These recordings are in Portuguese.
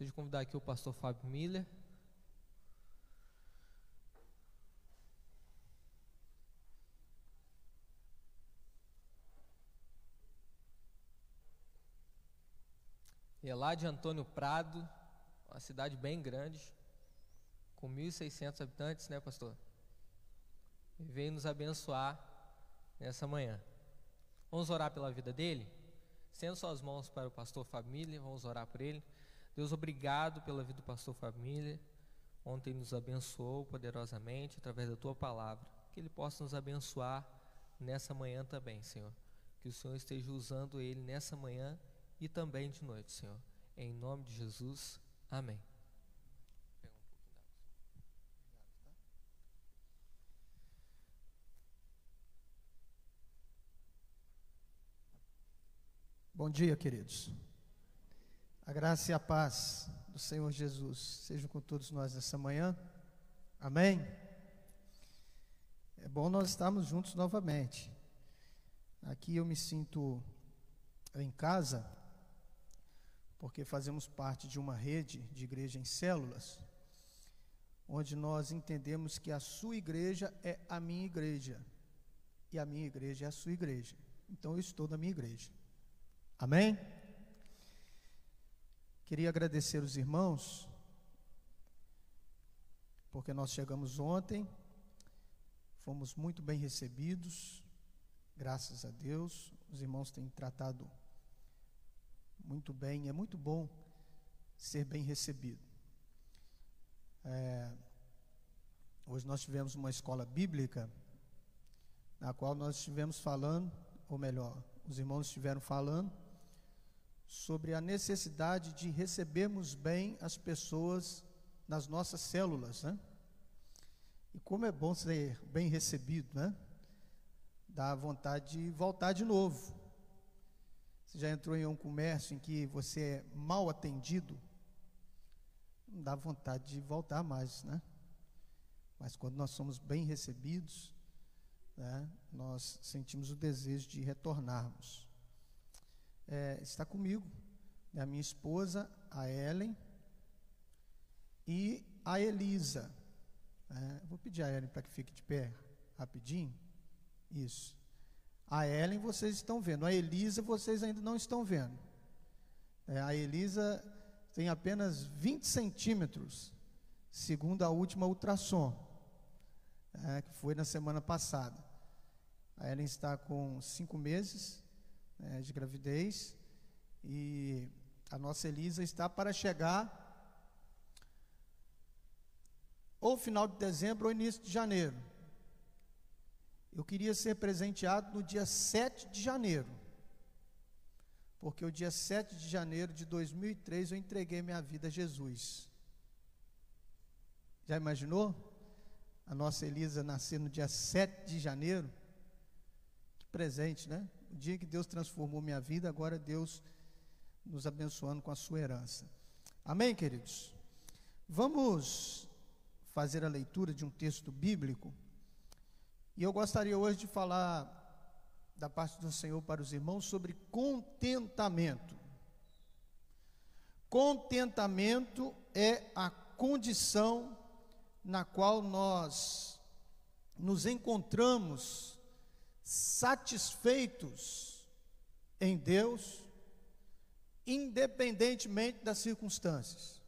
Gostaria de convidar aqui o pastor Fábio Miller. E é lá de Antônio Prado, uma cidade bem grande, com 1.600 habitantes, né, pastor? E veio nos abençoar nessa manhã. Vamos orar pela vida dele? Estenda suas mãos para o pastor Fábio Miller, vamos orar por ele. Deus, obrigado pela vida do pastor Fábio Miller. Ontem nos abençoou poderosamente através da tua palavra. Que ele possa nos abençoar nessa manhã também, Senhor. Que o Senhor esteja usando ele nessa manhã e também de noite, Senhor. Em nome de Jesus, amém. Bom dia, queridos. A graça e a paz do Senhor Jesus sejam com todos nós nessa manhã. Amém? É bom nós estarmos juntos novamente. Aqui eu me sinto em casa, porque fazemos parte de uma rede de igreja em células, onde nós entendemos que a sua igreja é a minha igreja, e a minha igreja é a sua igreja. Então eu estou na minha igreja. Amém? Queria agradecer os irmãos, porque nós chegamos ontem, fomos muito bem recebidos, graças a Deus. Os irmãos têm tratado muito bem, é muito bom ser bem recebido. Hoje nós tivemos uma escola bíblica, na qual nós estivemos falando, ou melhor, os irmãos estiveram falando sobre a necessidade de recebermos bem as pessoas nas nossas células, né? E como é bom ser bem recebido, né? Dá vontade de voltar de novo. Você já entrou em um comércio em que você é mal atendido? Não dá vontade de voltar mais, né? Mas quando nós somos bem recebidos, né, nós sentimos o desejo de retornarmos. Está comigo, né, a minha esposa, a Ellen, e a Elisa. Vou pedir a Ellen para que fique de pé rapidinho. Isso. A Ellen vocês estão vendo, a Elisa vocês ainda não estão vendo. A Elisa tem apenas 20 centímetros, segundo a última ultrassom, que foi na semana passada. A Ellen está com 5 meses de gravidez, e a nossa Elisa está para chegar ou final de dezembro ou início de janeiro. Eu queria ser presenteado no dia 7 de janeiro, porque o dia 7 de janeiro de 2003 eu entreguei minha vida a Jesus. Já imaginou? A nossa Elisa nascer no dia 7 de janeiro? Que presente, né? O dia que Deus transformou minha vida, agora Deus nos abençoando com a sua herança. Amém, queridos? Vamos fazer a leitura de um texto bíblico. E eu gostaria hoje de falar da parte do Senhor para os irmãos sobre contentamento. Contentamento é a condição na qual nós nos encontramos satisfeitos em Deus, independentemente das circunstâncias.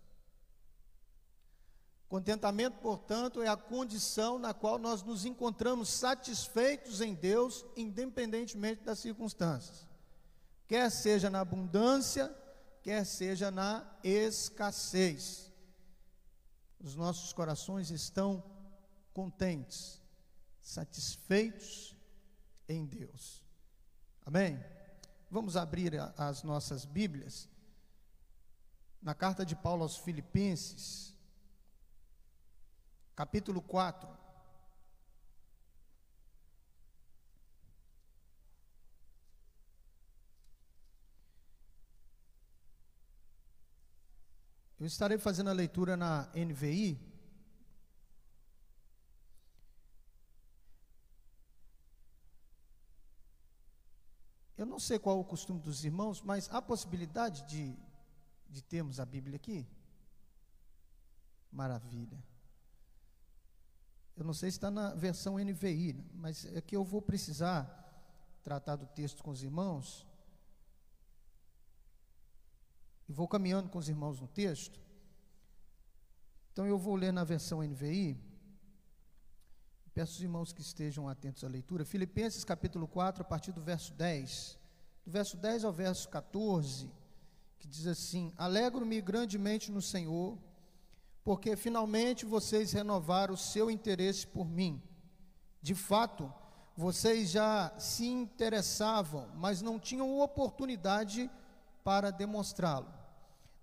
Contentamento, portanto, é a condição na qual nós nos encontramos satisfeitos em Deus, independentemente das circunstâncias, quer seja na abundância, quer seja na escassez. Os nossos corações estão contentes, satisfeitos em Deus. Amém? Vamos abrir as nossas Bíblias na carta de Paulo aos Filipenses, capítulo 4. Eu estarei fazendo a leitura na NVI. Eu não sei qual é o costume dos irmãos, mas há possibilidade de termos a Bíblia aqui? Maravilha. Eu não sei se está na versão NVI, mas é que eu vou precisar tratar do texto com os irmãos. E vou caminhando com os irmãos no texto. Então eu vou ler na versão NVI. Peço aos irmãos que estejam atentos à leitura. Filipenses capítulo 4, a partir do verso 10. Do verso 10 ao verso 14, que diz assim: Alegro-me grandemente no Senhor, porque finalmente vocês renovaram o seu interesse por mim. De fato, vocês já se interessavam, mas não tinham oportunidade para demonstrá-lo.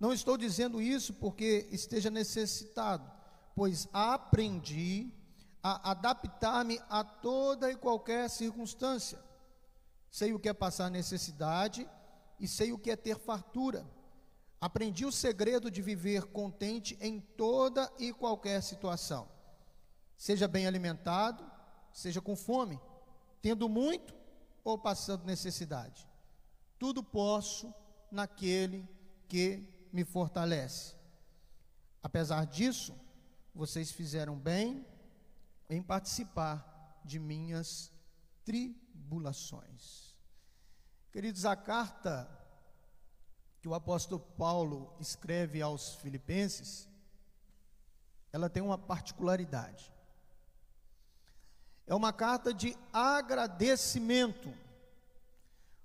Não estou dizendo isso porque esteja necessitado, pois aprendi a adaptar-me a toda e qualquer circunstância. Sei o que é passar necessidade e sei o que é ter fartura. Aprendi o segredo de viver contente em toda e qualquer situação. Seja bem alimentado, seja com fome, tendo muito ou passando necessidade. Tudo posso naquele que me fortalece. Apesar disso, vocês fizeram bem em participar de minhas tribulações. Queridos, a carta que o apóstolo Paulo escreve aos Filipenses, ela tem uma particularidade. É uma carta de agradecimento.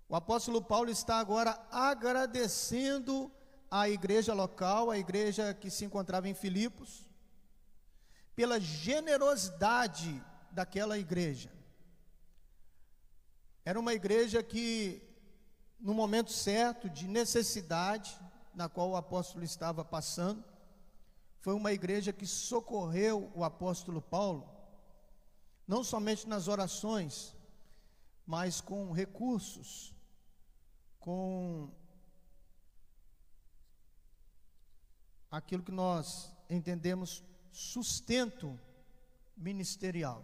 O apóstolo Paulo está agora agradecendo a igreja local, a igreja que se encontrava em Filipos, pela generosidade daquela igreja. Era uma igreja que, no momento certo de necessidade, na qual o apóstolo estava passando, foi uma igreja que socorreu o apóstolo Paulo, não somente nas orações, mas com recursos, com aquilo que nós entendemos sustento ministerial.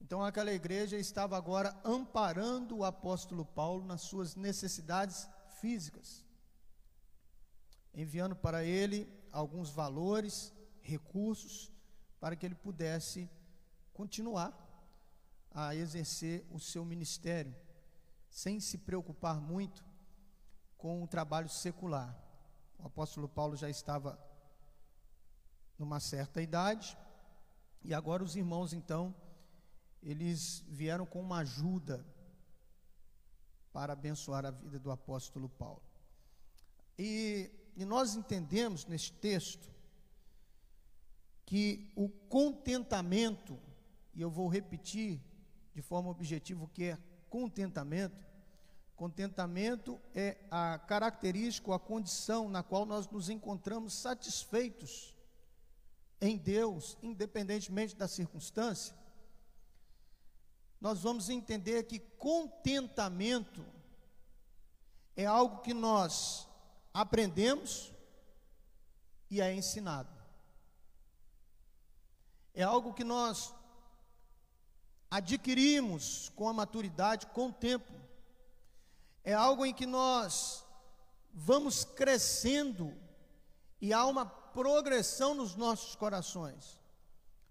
Então aquela igreja estava agora amparando o apóstolo Paulo nas suas necessidades físicas, enviando para ele alguns valores, recursos, para que ele pudesse continuar a exercer o seu ministério, sem se preocupar muito com o trabalho secular. O apóstolo Paulo já estava numa certa idade, e agora os irmãos, então, eles vieram com uma ajuda para abençoar a vida do apóstolo Paulo. E nós entendemos neste texto que o contentamento, e eu vou repetir de forma objetiva o que é contentamento. Contentamento é a característica ou a condição na qual nós nos encontramos satisfeitos em Deus, independentemente da circunstância. Nós vamos entender que contentamento é algo que nós aprendemos e é ensinado. É algo que nós adquirimos com a maturidade, com o tempo. É algo em que nós vamos crescendo e há uma progressão nos nossos corações.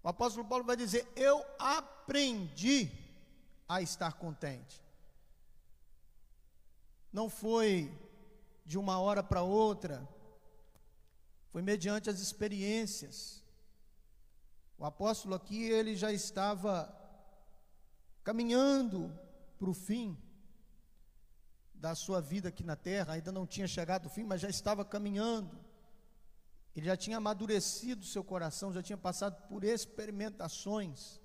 O apóstolo Paulo vai dizer: eu aprendi a estar contente. Não foi de uma hora para outra, foi mediante as experiências. O apóstolo aqui, ele já estava caminhando para o fim da sua vida aqui na terra, ainda não tinha chegado ao fim, mas já estava caminhando. Ele já tinha amadurecido o seu coração, já tinha passado por experimentações,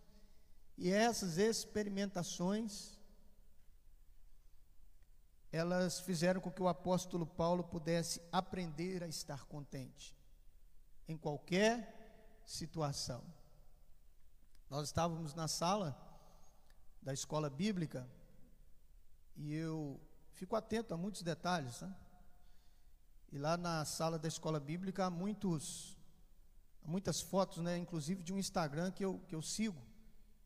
e essas experimentações, elas fizeram com que o apóstolo Paulo pudesse aprender a estar contente, em qualquer situação. Nós estávamos na sala da escola bíblica, e eu fico atento a muitos detalhes, né? E lá na sala da escola bíblica há muitas fotos, né? Inclusive de um Instagram que eu sigo,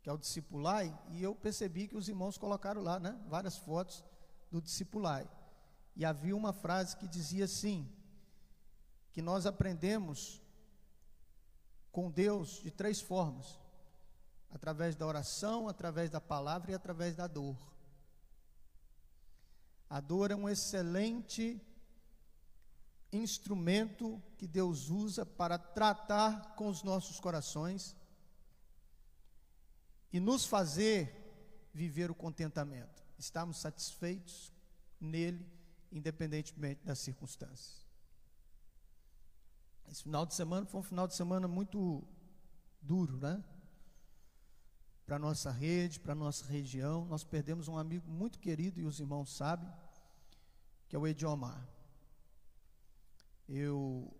que é o Discipulai, e eu percebi que os irmãos colocaram lá, né? Várias fotos do Discipulai. E havia uma frase que dizia assim, que nós aprendemos com Deus de 3 formas: através da oração, através da palavra e através da dor. A dor é um excelente instrumento que Deus usa para tratar com os nossos corações e nos fazer viver o contentamento, estarmos satisfeitos nele, independentemente das circunstâncias. Esse final de semana foi um final de semana muito duro, né? Para a nossa rede, para a nossa região. Nós perdemos um amigo muito querido, e os irmãos sabem, que é o Ediomar. Eu,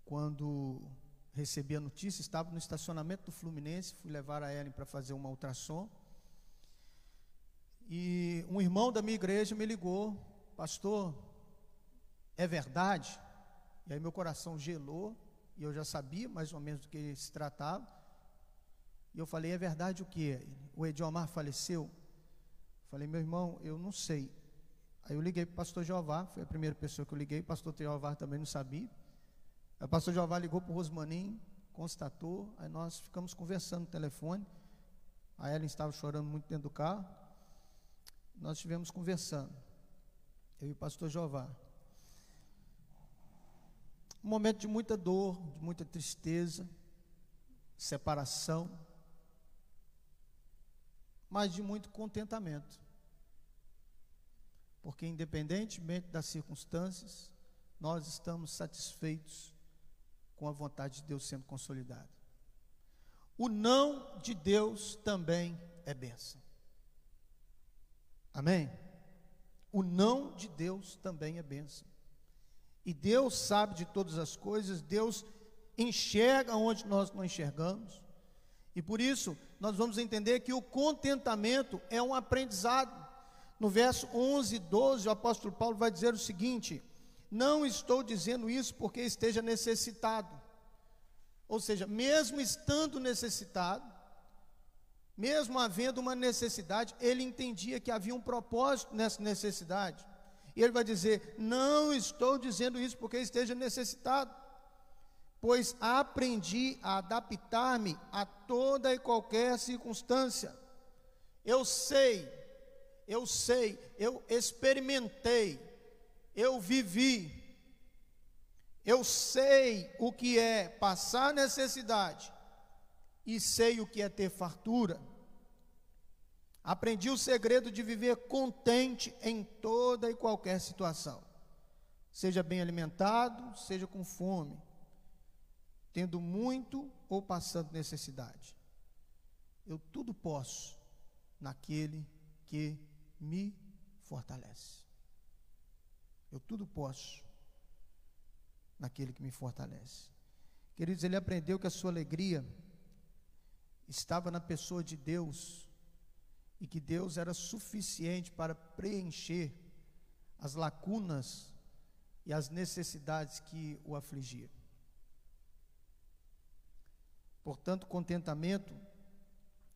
quando recebi a notícia, estava no estacionamento do Fluminense, fui levar a Ellen para fazer uma ultrassom, e um irmão da minha igreja me ligou: pastor, é verdade? E aí meu coração gelou, e eu já sabia mais ou menos do que se tratava, e eu falei: é verdade o quê? O Ediomar faleceu? Falei: meu irmão, eu não sei. Aí eu liguei para o pastor Jeová, foi a primeira pessoa que eu liguei, o pastor Jeová também não sabia. Aí o pastor Jeová ligou para o Rosmaninho, constatou, aí nós ficamos conversando no telefone, a Ellen estava chorando muito dentro do carro, nós estivemos conversando, eu e o pastor Jeová. Um momento de muita dor, de muita tristeza, separação, mas de muito contentamento. Porque independentemente das circunstâncias, nós estamos satisfeitos com a vontade de Deus sendo consolidada. O não de Deus também é bênção. Amém? O não de Deus também é bênção. E Deus sabe de todas as coisas, Deus enxerga onde nós não enxergamos, e por isso nós vamos entender que o contentamento é um aprendizado. No verso 11 e 12, o apóstolo Paulo vai dizer o seguinte: não estou dizendo isso porque esteja necessitado. Ou seja, mesmo estando necessitado, mesmo havendo uma necessidade, ele entendia que havia um propósito nessa necessidade. E ele vai dizer: não estou dizendo isso porque esteja necessitado, pois aprendi a adaptar-me a toda e qualquer circunstância. Eu experimentei, eu vivi, eu sei o que é passar necessidade e sei o que é ter fartura. Aprendi o segredo de viver contente em toda e qualquer situação, seja bem alimentado, seja com fome, tendo muito ou passando necessidade. Eu tudo posso naquele que me fortalece. Eu tudo posso naquele que me fortalece. Queridos, ele aprendeu que a sua alegria estava na pessoa de Deus, e que Deus era suficiente para preencher as lacunas e as necessidades que o afligiam. Portanto, contentamento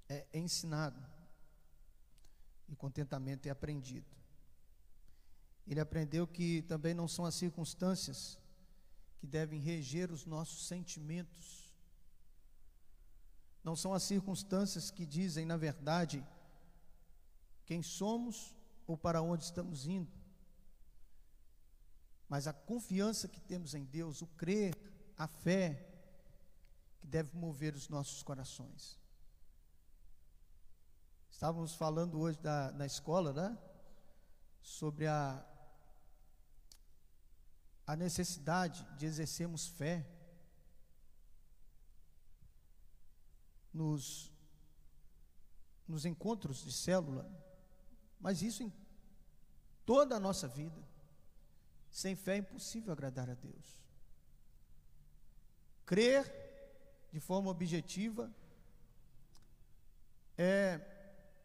é ensinado e contentamento é aprendido. Ele aprendeu que também não são as circunstâncias que devem reger os nossos sentimentos. Não são as circunstâncias que dizem, na verdade, quem somos ou para onde estamos indo, mas a confiança que temos em Deus, o crer, a fé, que deve mover os nossos corações. Estávamos falando hoje na escola, né, sobre a necessidade de exercermos fé nos encontros de célula, mas isso em toda a nossa vida. Sem fé é impossível agradar a Deus. Crer de forma objetiva é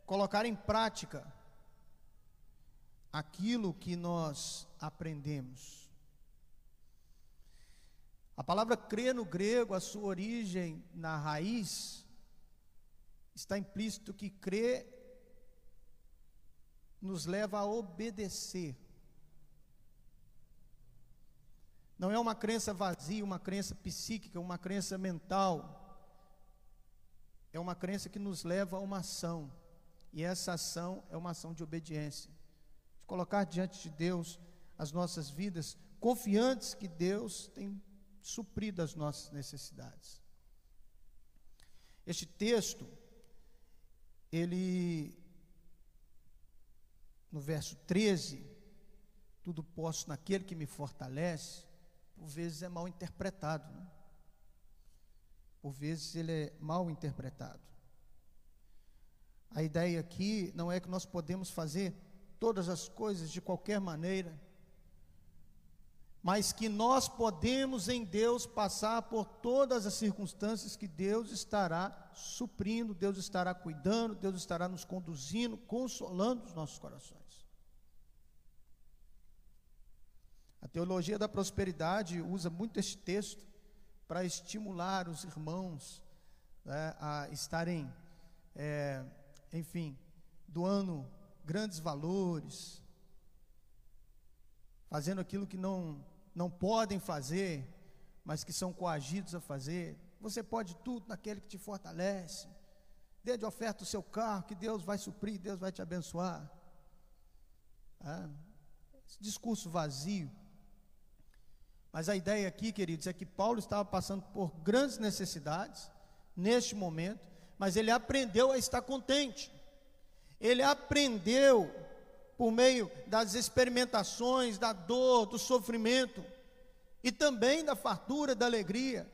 colocar em prática aquilo que nós aprendemos. A palavra crer no grego, a sua origem na raiz, está implícito que crer nos leva a obedecer. Não é uma crença vazia, uma crença psíquica, uma crença mental. É uma crença que nos leva a uma ação. E essa ação é uma ação de obediência. De colocar diante de Deus as nossas vidas, confiantes que Deus tem suprido as nossas necessidades. Este texto, ele, no verso 13, tudo posso naquele que me fortalece, por vezes é mal interpretado, né? Por vezes ele é mal interpretado. A ideia aqui não é que nós podemos fazer todas as coisas de qualquer maneira, mas que nós podemos em Deus passar por todas as circunstâncias que Deus estará suprindo, Deus estará cuidando, Deus estará nos conduzindo, consolando os nossos corações. A teologia da prosperidade usa muito este texto para estimular os irmãos, né, a estarem, doando grandes valores, fazendo aquilo que não podem fazer, mas que são coagidos a fazer. Você pode tudo naquele que te fortalece. Dê de oferta o seu carro, que Deus vai suprir, Deus vai te abençoar. Esse discurso vazio. Mas a ideia aqui, queridos, é que Paulo estava passando por grandes necessidades neste momento, mas ele aprendeu a estar contente. Ele aprendeu, por meio das experimentações, da dor, do sofrimento, e também da fartura, da alegria,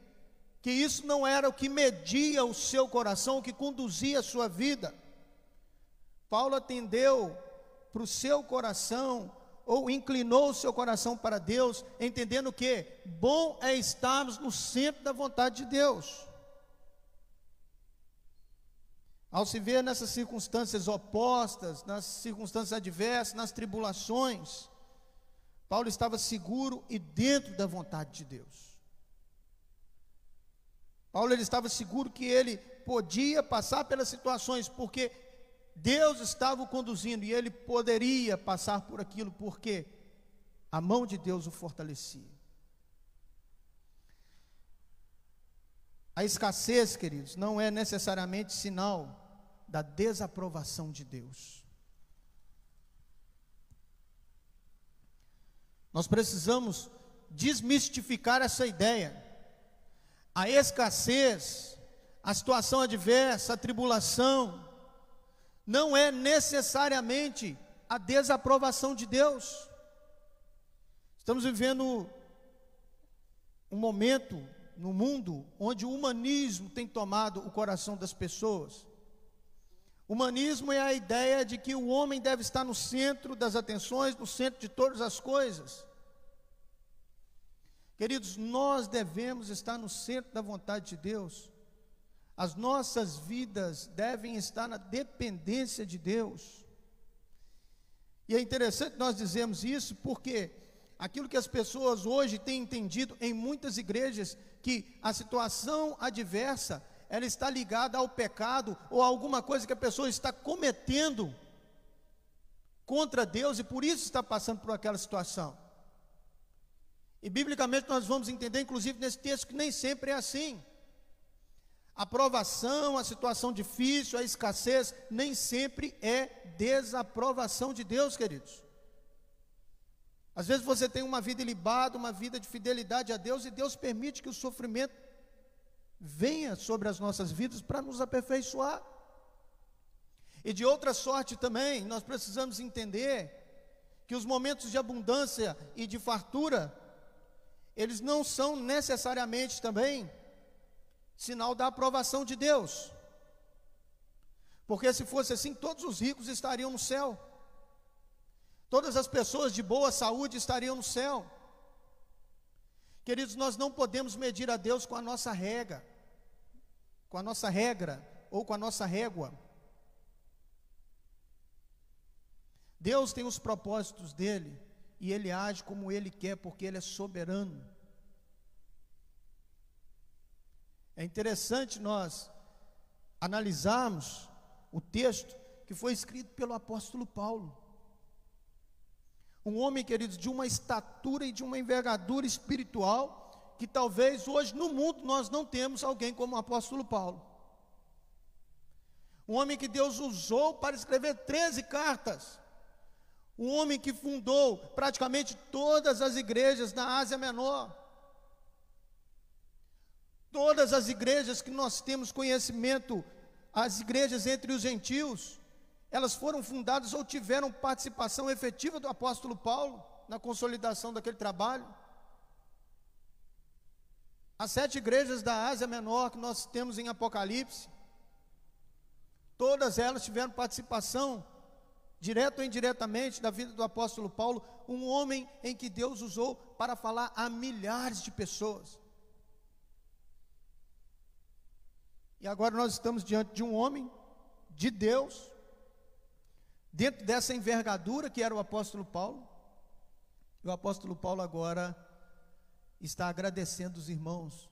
que isso não era o que media o seu coração, o que conduzia a sua vida. Paulo atendeu para o seu coração, ou inclinou o seu coração para Deus, entendendo que bom é estarmos no centro da vontade de Deus. Ao se ver nessas circunstâncias opostas, nas circunstâncias adversas, nas tribulações, Paulo estava seguro e dentro da vontade de Deus. Paulo ele estava seguro que ele podia passar pelas situações, porque Deus estava o conduzindo, e ele poderia passar por aquilo, porque a mão de Deus o fortalecia. A escassez, queridos, não é necessariamente sinal da desaprovação de Deus. Nós precisamos desmistificar essa ideia. A escassez, a situação adversa, a tribulação, não é necessariamente a desaprovação de Deus. Estamos vivendo um momento no mundo onde o humanismo tem tomado o coração das pessoas. Humanismo é a ideia de que o homem deve estar no centro das atenções, no centro de todas as coisas. Queridos, nós devemos estar no centro da vontade de Deus. As nossas vidas devem estar na dependência de Deus. E é interessante nós dizermos isso, porque aquilo que as pessoas hoje têm entendido em muitas igrejas, que a situação adversa, ela está ligada ao pecado, ou a alguma coisa que a pessoa está cometendo contra Deus, e por isso está passando por aquela situação. E biblicamente nós vamos entender, inclusive nesse texto, que nem sempre é assim. A provação, a situação difícil, a escassez, nem sempre é desaprovação de Deus, queridos. Às vezes você tem uma vida ilibada, uma vida de fidelidade a Deus, e Deus permite que o sofrimento venha sobre as nossas vidas para nos aperfeiçoar. E de outra sorte também, nós precisamos entender que os momentos de abundância e de fartura, eles não são necessariamente também sinal da aprovação de Deus, porque se fosse assim, todos os ricos estariam no céu, todas as pessoas de boa saúde estariam no céu. Queridos, nós não podemos medir a Deus com a nossa regra, ou com a nossa régua. Deus tem os propósitos dele, e ele age como ele quer, porque ele é soberano. É interessante nós analisarmos o texto que foi escrito pelo apóstolo Paulo. Um homem, queridos, de uma estatura e de uma envergadura espiritual, que talvez hoje no mundo nós não temos alguém como o apóstolo Paulo. Um homem que Deus usou para escrever 13 cartas. Um homem que fundou praticamente todas as igrejas na Ásia Menor. Todas as igrejas que nós temos conhecimento, as igrejas entre os gentios, elas foram fundadas ou tiveram participação efetiva do apóstolo Paulo na consolidação daquele trabalho. As 7 igrejas da Ásia Menor que nós temos em Apocalipse, todas elas tiveram participação, direto ou indiretamente, da vida do apóstolo Paulo, um homem em que Deus usou para falar a milhares de pessoas. E agora nós estamos diante de um homem de Deus, dentro dessa envergadura que era o apóstolo Paulo. E o apóstolo Paulo agora está agradecendo os irmãos,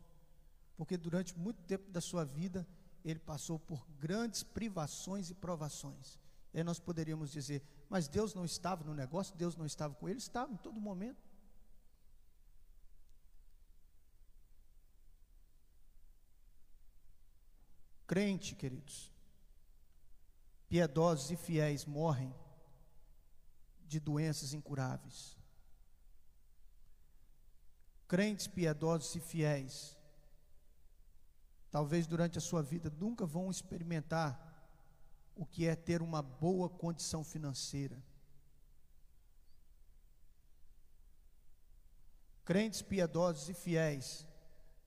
porque durante muito tempo da sua vida, ele passou por grandes privações e provações. E aí nós poderíamos dizer, mas Deus não estava no negócio, Deus não estava com ele? Estava em todo momento. Crente, queridos, piedosos e fiéis morrem de doenças incuráveis. Crentes piedosos e fiéis, talvez durante a sua vida nunca vão experimentar o que é ter uma boa condição financeira. Crentes piedosos e fiéis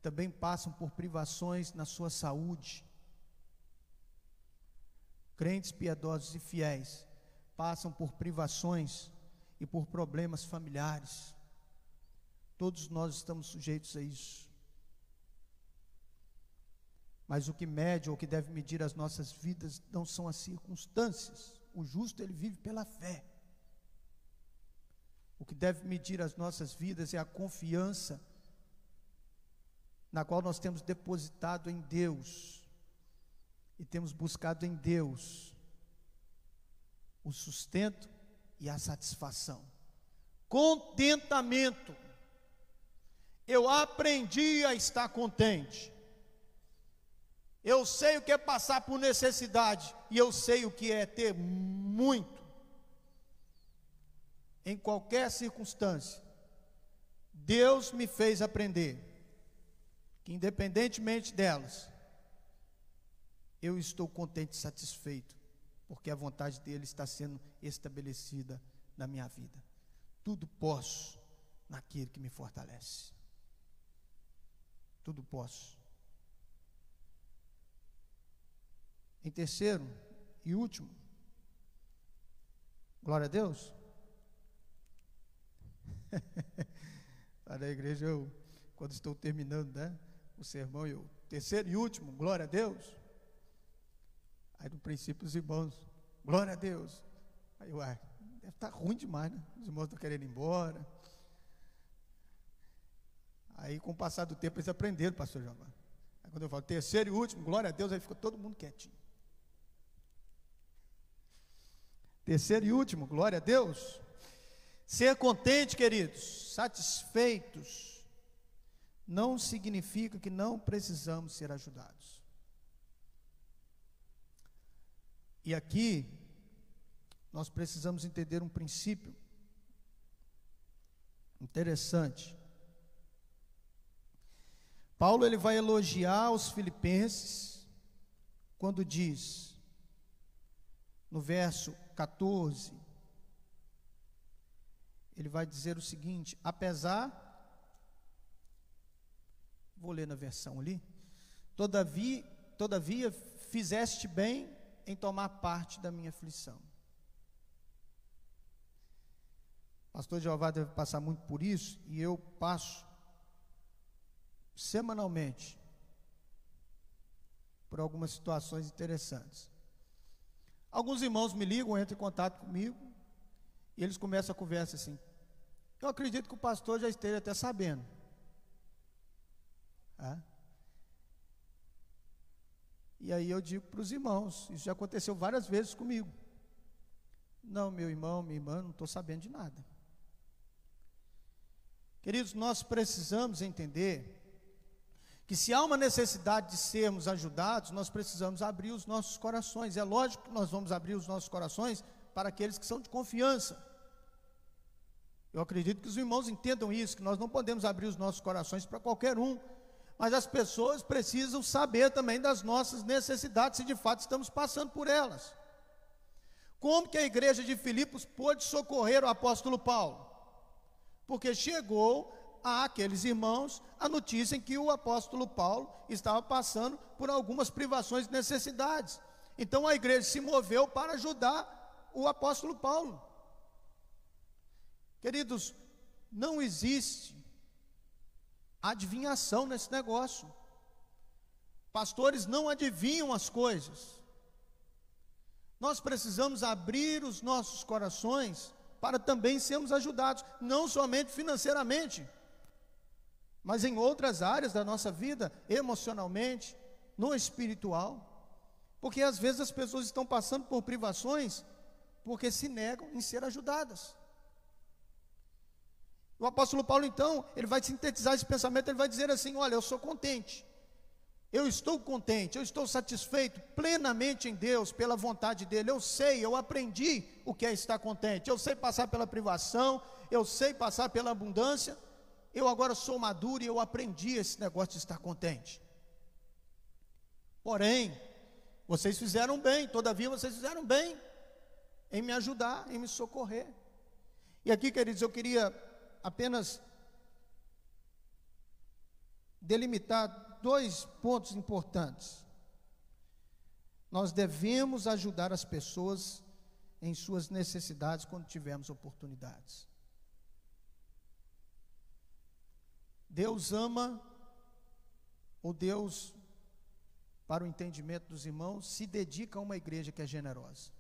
também passam por privações na sua saúde. Crentes piedosos e fiéis passam por privações e por problemas familiares. Todos nós estamos sujeitos a isso. Mas o que mede ou o que deve medir as nossas vidas não são as circunstâncias. O justo, ele vive pela fé. O que deve medir as nossas vidas é a confiança na qual nós temos depositado em Deus e temos buscado em Deus o sustento e a satisfação. Contentamento. Eu aprendi a estar contente. Eu sei o que é passar por necessidade e eu sei o que é ter muito. Em qualquer circunstância, Deus me fez aprender que, independentemente delas, eu estou contente e satisfeito, porque a vontade dele está sendo estabelecida na minha vida. Tudo posso naquele que me fortalece. Tudo posso. Em terceiro e último, glória a Deus. Para a igreja, quando estou terminando, o sermão, terceiro e último, glória a Deus. Aí no princípio os irmãos, glória a Deus. Aí deve estar ruim demais, né? Os irmãos estão querendo ir embora. Aí com o passar do tempo eles aprenderam, pastor Giovanni. Aí quando eu falo terceiro e último, glória a Deus, aí fica todo mundo quietinho. Terceiro e último, glória a Deus. Ser contente, queridos, satisfeitos, não significa que não precisamos ser ajudados. E aqui, nós precisamos entender um princípio interessante. Paulo, ele vai elogiar os filipenses, quando diz, no verso 14, ele vai dizer o seguinte: apesar, vou ler na versão ali, todavia fizeste bem em tomar parte da minha aflição. Pastor Jeová deve passar muito por isso, e eu passo semanalmente por algumas situações interessantes. Alguns irmãos me ligam, entram em contato comigo, e eles começam a conversa assim: eu acredito que o pastor já esteja até sabendo. E aí eu digo para os irmãos, isso já aconteceu várias vezes comigo: não, meu irmão, minha irmã, não estou sabendo de nada. Queridos, nós precisamos entender que se há uma necessidade de sermos ajudados, nós precisamos abrir os nossos corações. É lógico que nós vamos abrir os nossos corações para aqueles que são de confiança. Eu acredito que os irmãos entendam isso, que nós não podemos abrir os nossos corações para qualquer um, mas as pessoas precisam saber também das nossas necessidades, se de fato estamos passando por elas. Como que a igreja de Filipos pôde socorrer o apóstolo Paulo? Porque chegou àqueles irmãos a notícia em que o apóstolo Paulo estava passando por algumas privações e necessidades. Então a igreja se moveu para ajudar o apóstolo Paulo. Queridos, não existe adivinhação nesse negócio. Pastores não adivinham as coisas. Nós precisamos abrir os nossos corações para também sermos ajudados, não somente financeiramente, mas em outras áreas da nossa vida, emocionalmente, no espiritual, porque às vezes as pessoas estão passando por privações, porque se negam em ser ajudadas. O apóstolo Paulo, então, ele vai sintetizar esse pensamento, ele vai dizer assim: olha, eu sou contente, eu estou satisfeito plenamente em Deus, pela vontade dEle, eu sei, eu aprendi o que é estar contente, eu sei passar pela privação, eu sei passar pela abundância, eu agora sou maduro e eu aprendi esse negócio de estar contente. Porém, vocês fizeram bem, todavia vocês fizeram bem em me ajudar, em me socorrer. E aqui, queridos, eu queria apenas delimitar 2 pontos importantes. Nós devemos ajudar as pessoas em suas necessidades quando tivermos oportunidades. Deus ama, ou Deus, para o entendimento dos irmãos, se dedica a uma igreja que é generosa.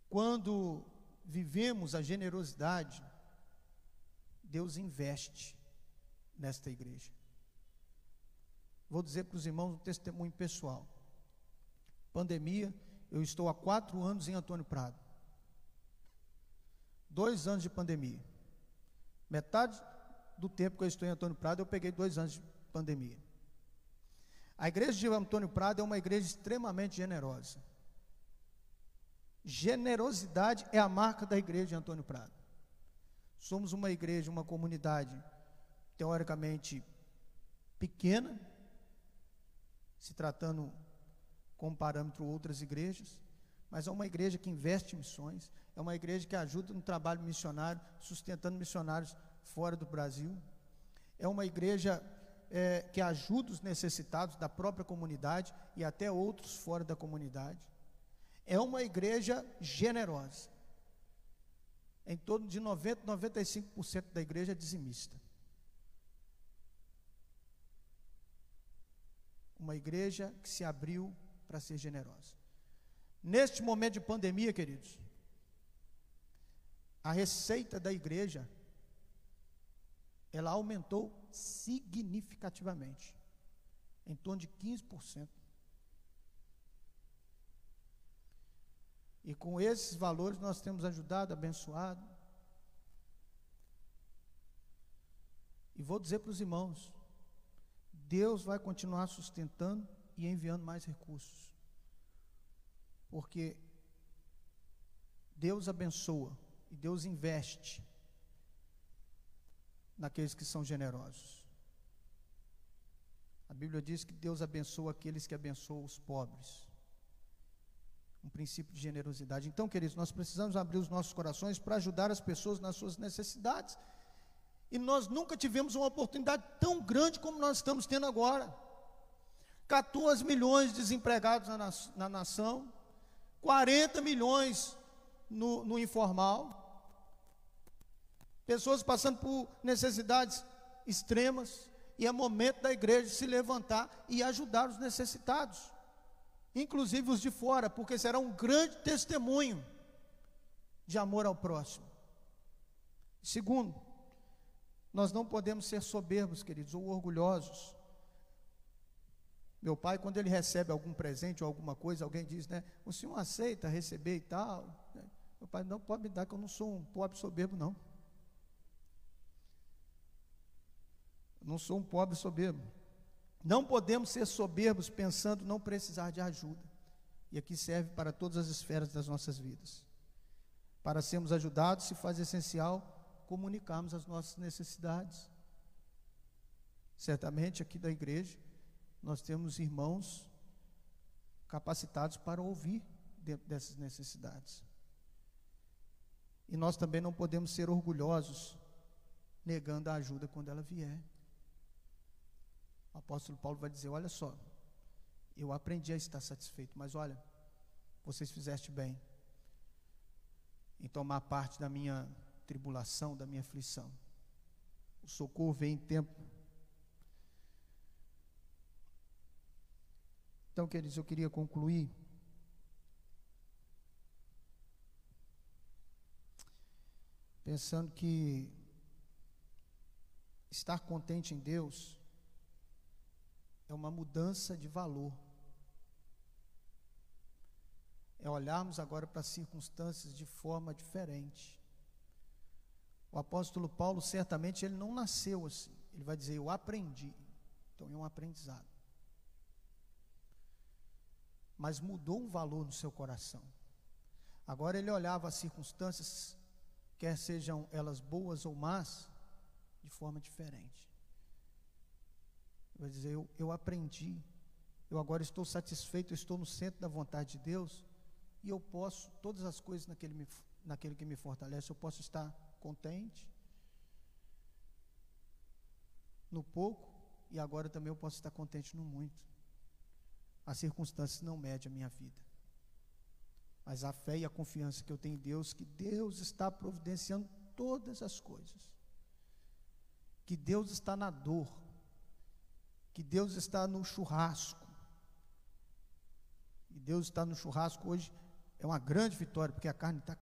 Quando vivemos a generosidade, Deus investe nesta igreja. Vou dizer para os irmãos um testemunho pessoal. Pandemia, eu estou há 4 anos em Antônio Prado. 2 anos de pandemia. Metade do tempo que eu estou em Antônio Prado, eu peguei 2 anos de pandemia. A igreja de Antônio Prado é uma igreja extremamente generosa. Generosidade é a marca da igreja de Antônio Prado. Somos uma igreja, uma comunidade teoricamente pequena, se tratando como parâmetro outras igrejas, mas é uma igreja que investe em missões, é uma igreja que ajuda no trabalho missionário, sustentando missionários fora do Brasil, é uma igreja que ajuda os necessitados da própria comunidade e até outros fora da comunidade. É uma igreja generosa. Em torno de 90, 95% da igreja é dizimista. Uma igreja que se abriu para ser generosa. Neste momento de pandemia, queridos, a receita da igreja, ela aumentou significativamente, em torno de 15%. E com esses valores nós temos ajudado, abençoado. E vou dizer para os irmãos, Deus vai continuar sustentando e enviando mais recursos. Porque Deus abençoa e Deus investe naqueles que são generosos. A Bíblia diz que Deus abençoa aqueles que abençoam os pobres. Um princípio de generosidade. Então, queridos, nós precisamos abrir os nossos corações para ajudar as pessoas nas suas necessidades. E nós nunca tivemos uma oportunidade tão grande como nós estamos tendo agora. 14 milhões de desempregados na nação, 40 milhões no informal, pessoas passando por necessidades extremas, e é momento da igreja se levantar e ajudar os necessitados, inclusive os de fora, porque será um grande testemunho de amor ao próximo. Segundo, nós não podemos ser soberbos, queridos, ou orgulhosos. Meu pai, quando ele recebe algum presente ou alguma coisa, alguém diz, né, o senhor aceita receber e tal? Meu pai, não pode me dar, que eu não sou um pobre soberbo, não. Eu não sou um pobre soberbo. Não podemos ser soberbos pensando não precisar de ajuda. E aqui serve para todas as esferas das nossas vidas. Para sermos ajudados, se faz essencial comunicarmos as nossas necessidades. Certamente aqui da igreja, nós temos irmãos capacitados para ouvir dentro dessas necessidades. E nós também não podemos ser orgulhosos, negando a ajuda quando ela vier. O apóstolo Paulo vai dizer, olha só, eu aprendi a estar satisfeito, mas olha, vocês fizeste bem em tomar parte da minha tribulação, da minha aflição. O socorro vem em tempo. Então, queridos, eu queria concluir pensando que estar contente em Deus é uma mudança de valor. É olharmos agora para as circunstâncias de forma diferente. O apóstolo Paulo, certamente, ele não nasceu assim. Ele vai dizer, eu aprendi. Então, é um aprendizado. Mas mudou um valor no seu coração. Agora ele olhava as circunstâncias, quer sejam elas boas ou más, de forma diferente. Ele vai dizer, eu aprendi. Eu agora estou satisfeito, eu estou no centro da vontade de Deus. E eu posso, todas as coisas naquele que me fortalece, eu posso estar contente no pouco, e agora também eu posso estar contente no muito. As circunstâncias não medem a minha vida, mas a fé e a confiança que eu tenho em Deus, que Deus está providenciando todas as coisas, que Deus está na dor, que Deus está no churrasco, e Deus está no churrasco hoje. É uma grande vitória, porque a carne está